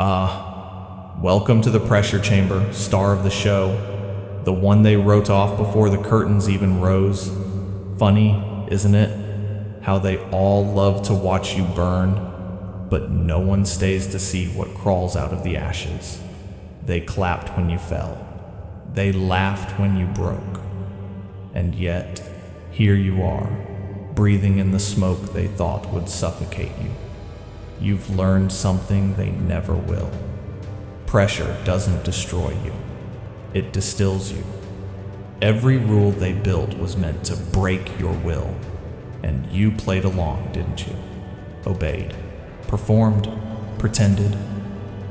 Welcome to the pressure chamber, star of the show, the one they wrote off before the curtains even rose. Funny, isn't it? How they all love to watch you burn, but no one stays to see what crawls out of the ashes. They clapped when you fell. They laughed when you broke. And yet, here you are, breathing in the smoke they thought would suffocate you. You've learned something they never will. Pressure doesn't destroy you. It distills you. Every rule they built was meant to break your will. And you played along, didn't you? Obeyed, performed, pretended.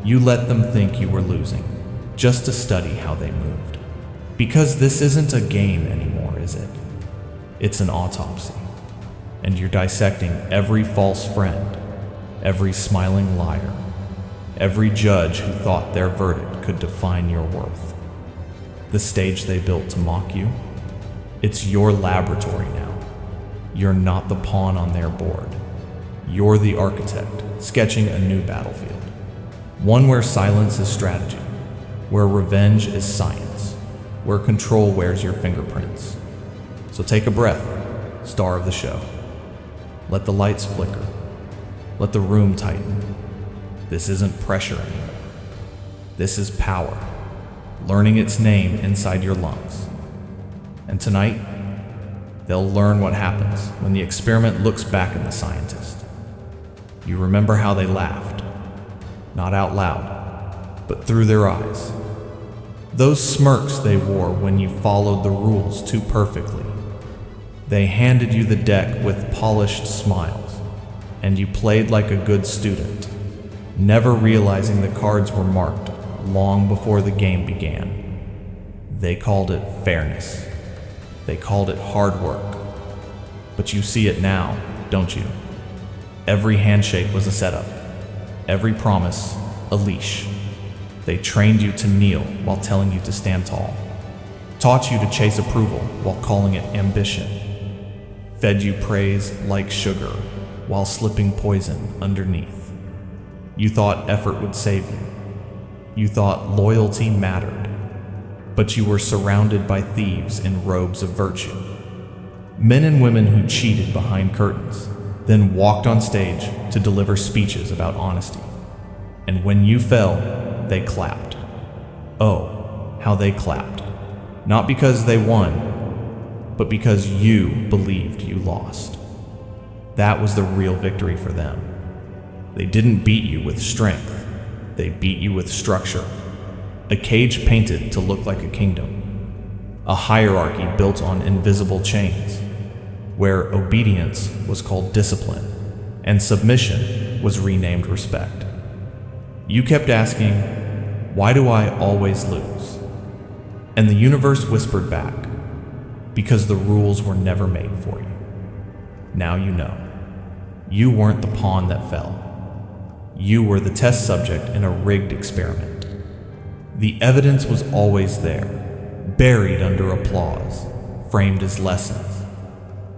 You let them think you were losing, just to study how they moved. Because this isn't a game anymore, is it? It's an autopsy. And you're dissecting every false friend, every smiling liar, every judge who thought their verdict could define your worth. The stage they built to mock you, it's your laboratory now. You're not the pawn on their board. You're the architect, sketching a new battlefield. One where silence is strategy, where revenge is science, where control wears your fingerprints. So take a breath, star of the show. Let the lights flicker. Let the room tighten. This isn't pressure anymore. This is power, learning its name inside your lungs. And tonight, they'll learn what happens when the experiment looks back at the scientist. You remember how they laughed, not out loud, but through their eyes. Those smirks they wore when you followed the rules too perfectly. They handed you the deck with polished smiles, and you played like a good student, never realizing the cards were marked long before the game began. They called it fairness. They called it hard work. But you see it now, don't you? Every handshake was a setup. Every promise, a leash. They trained you to kneel while telling you to stand tall. Taught you to chase approval while calling it ambition. Fed you praise like sugar while slipping poison underneath. You thought effort would save you. You thought loyalty mattered. But you were surrounded by thieves in robes of virtue. Men and women who cheated behind curtains, then walked on stage to deliver speeches about honesty. And when you fell, they clapped. Oh, how they clapped. Not because they won, but because you believed you lost. That was the real victory for them. They didn't beat you with strength. They beat you with structure. A cage painted to look like a kingdom. A hierarchy built on invisible chains, where obedience was called discipline, and submission was renamed respect. You kept asking, why do I always lose? And the universe whispered back, because the rules were never made for you. Now you know. You weren't the pawn that fell. You were the test subject in a rigged experiment. The evidence was always there, buried under applause, framed as lessons.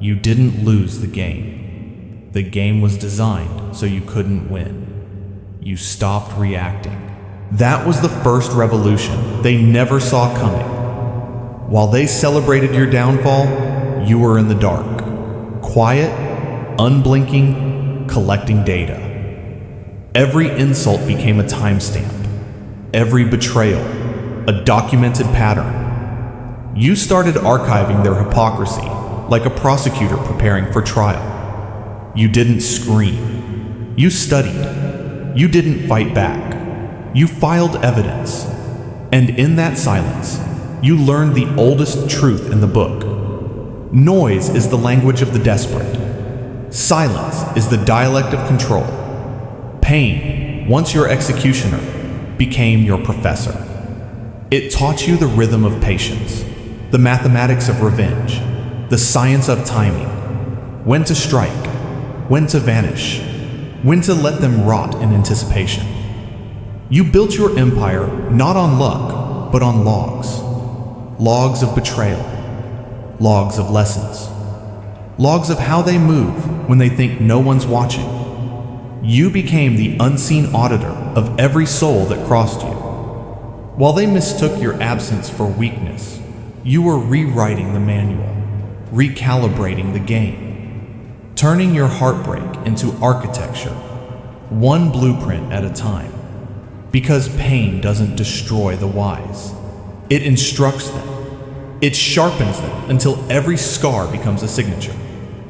You didn't lose the game. The game was designed so you couldn't win. You stopped reacting. That was the first revolution they never saw coming. While they celebrated your downfall, you were in the dark, quiet, unblinking, collecting data. Every insult became a timestamp. Every betrayal, a documented pattern. You started archiving their hypocrisy like a prosecutor preparing for trial. You didn't scream. You studied. You didn't fight back. You filed evidence. And in that silence, you learned the oldest truth in the book. Noise is the language of the desperate. Silence is the dialect of control. Pain, once your executioner, became your professor. It taught you the rhythm of patience, the mathematics of revenge, the science of timing, when to strike, when to vanish, when to let them rot in anticipation. You built your empire not on luck, but on logs. Logs of betrayal, logs of lessons, logs of how they move when they think no one's watching. You became the unseen auditor of every soul that crossed you. While they mistook your absence for weakness, you were rewriting the manual, recalibrating the game, turning your heartbreak into architecture, one blueprint at a time. Because pain doesn't destroy the wise. It instructs them. It sharpens them until every scar becomes a signature,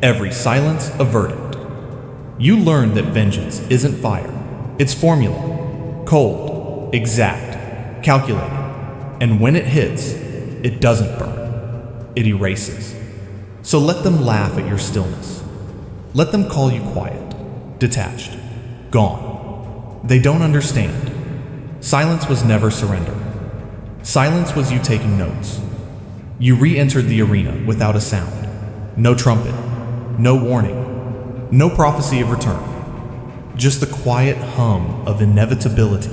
every silence a verdict. You learn that vengeance isn't fire. It's formula. Cold, exact, calculated. And when it hits, it doesn't burn. It erases. So let them laugh at your stillness. Let them call you quiet, detached, gone. They don't understand. Silence was never surrender. Silence was you taking notes. You re-entered the arena without a sound. No trumpet, no warning, no prophecy of return. Just the quiet hum of inevitability.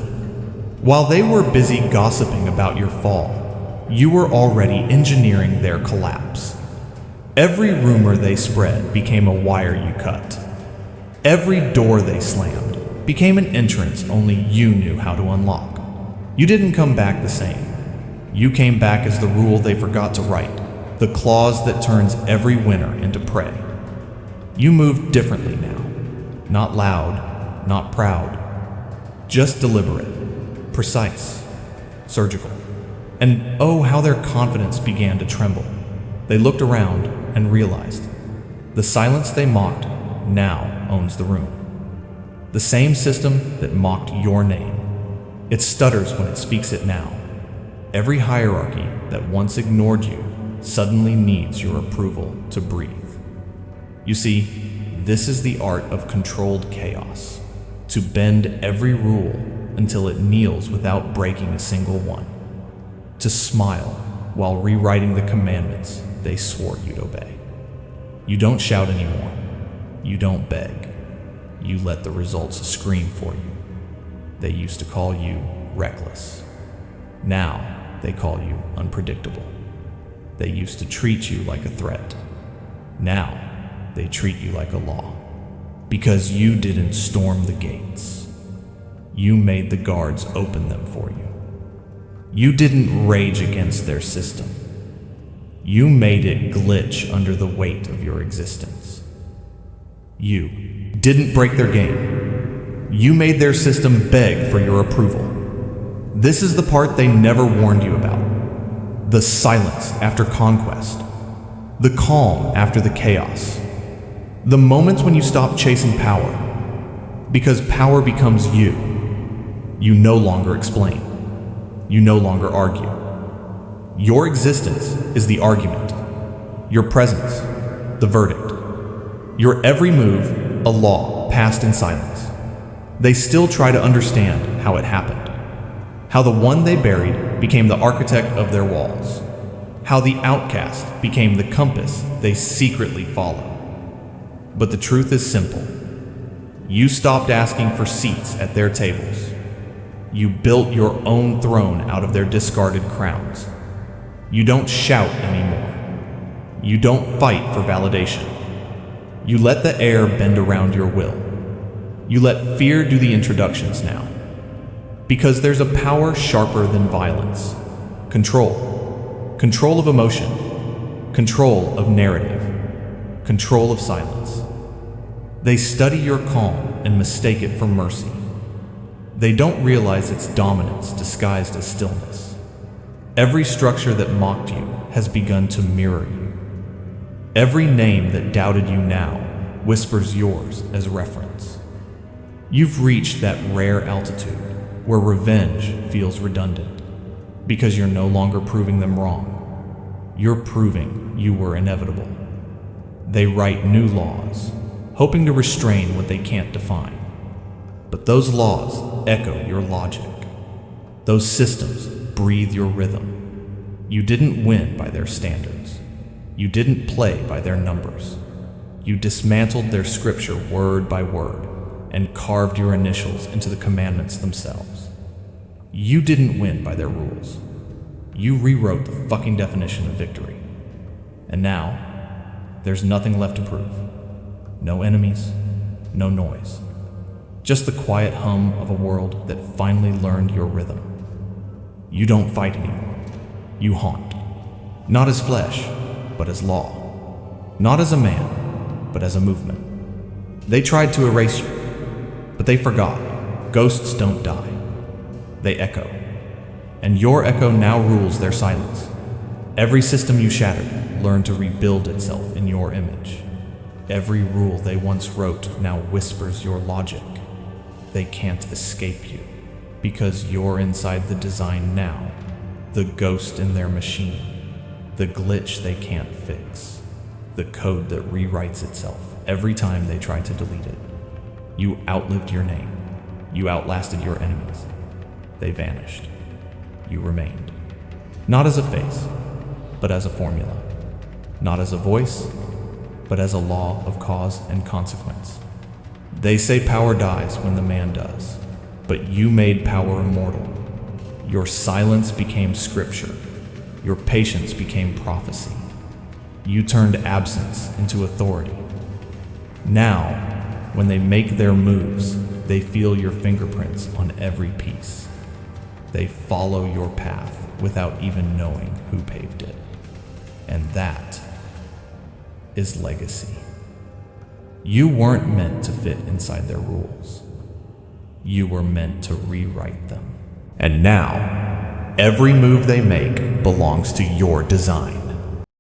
While they were busy gossiping about your fall, you were already engineering their collapse. Every rumor they spread became a wire you cut. Every door they slammed became an entrance only you knew how to unlock. You didn't come back the same. You came back as the rule they forgot to write, the clause that turns every winner into prey. You moved differently now. Not loud, not proud. Just deliberate, precise, surgical. And oh, how their confidence began to tremble. They looked around and realized the silence they mocked now owns the room. The same system that mocked your name. It stutters when it speaks it now. Every hierarchy that once ignored you suddenly needs your approval to breathe. You see, this is the art of controlled chaos. To bend every rule until it kneels without breaking a single one. To smile while rewriting the commandments they swore you'd obey. You don't shout anymore. You don't beg. You let the results scream for you. They used to call you reckless. Now they call you unpredictable. They used to treat you like a threat. Now they treat you like a law. Because you didn't storm the gates. You made the guards open them for you. You didn't rage against their system. You made it glitch under the weight of your existence. You didn't break their game. You made their system beg for your approval. This is the part they never warned you about. The silence after conquest. The calm after the chaos. The moments when you stop chasing power. Because power becomes you. You no longer explain. You no longer argue. Your existence is the argument. Your presence, the verdict. Your every move, a law passed in silence. They still try to understand how it happened. How the one they buried became the architect of their walls. How the outcast became the compass they secretly follow. But the truth is simple. You stopped asking for seats at their tables. You built your own throne out of their discarded crowns. You don't shout anymore. You don't fight for validation. You let the air bend around your will. You let fear do the introductions now. Because there's a power sharper than violence. Control. Control of emotion. Control of narrative. Control of silence. They study your calm and mistake it for mercy. They don't realize it's dominance disguised as stillness. Every structure that mocked you has begun to mirror you. Every name that doubted you now whispers yours as reference. You've reached that rare altitude where revenge feels redundant because you're no longer proving them wrong. You're proving you were inevitable. They write new laws, hoping to restrain what they can't define. But those laws echo your logic. Those systems breathe your rhythm. You didn't win by their standards. You didn't play by their numbers. You dismantled their scripture word by word and carved your initials into the commandments themselves. You didn't win by their rules. You rewrote the fucking definition of victory. And now, there's nothing left to prove. No enemies, no noise. Just the quiet hum of a world that finally learned your rhythm. You don't fight anymore. You haunt. Not as flesh, but as law. Not as a man, but as a movement. They tried to erase you, but they forgot. Ghosts don't die. They echo. And your echo now rules their silence. Every system you shattered learned to rebuild itself in your image. Every rule they once wrote now whispers your logic. They can't escape you, because you're inside the design now, the ghost in their machine, the glitch they can't fix, the code that rewrites itself every time they try to delete it. You outlived your name. You outlasted your enemies. They vanished. You remained. Not as a face, but as a formula. Not as a voice, but as a law of cause and consequence. They say power dies when the man does, but you made power immortal. Your silence became scripture. Your patience became prophecy. You turned absence into authority. Now, when they make their moves, they feel your fingerprints on every piece. They follow your path without even knowing who paved it. And that is legacy. You weren't meant to fit inside their rules. You were meant to rewrite them. And now, every move they make belongs to your design.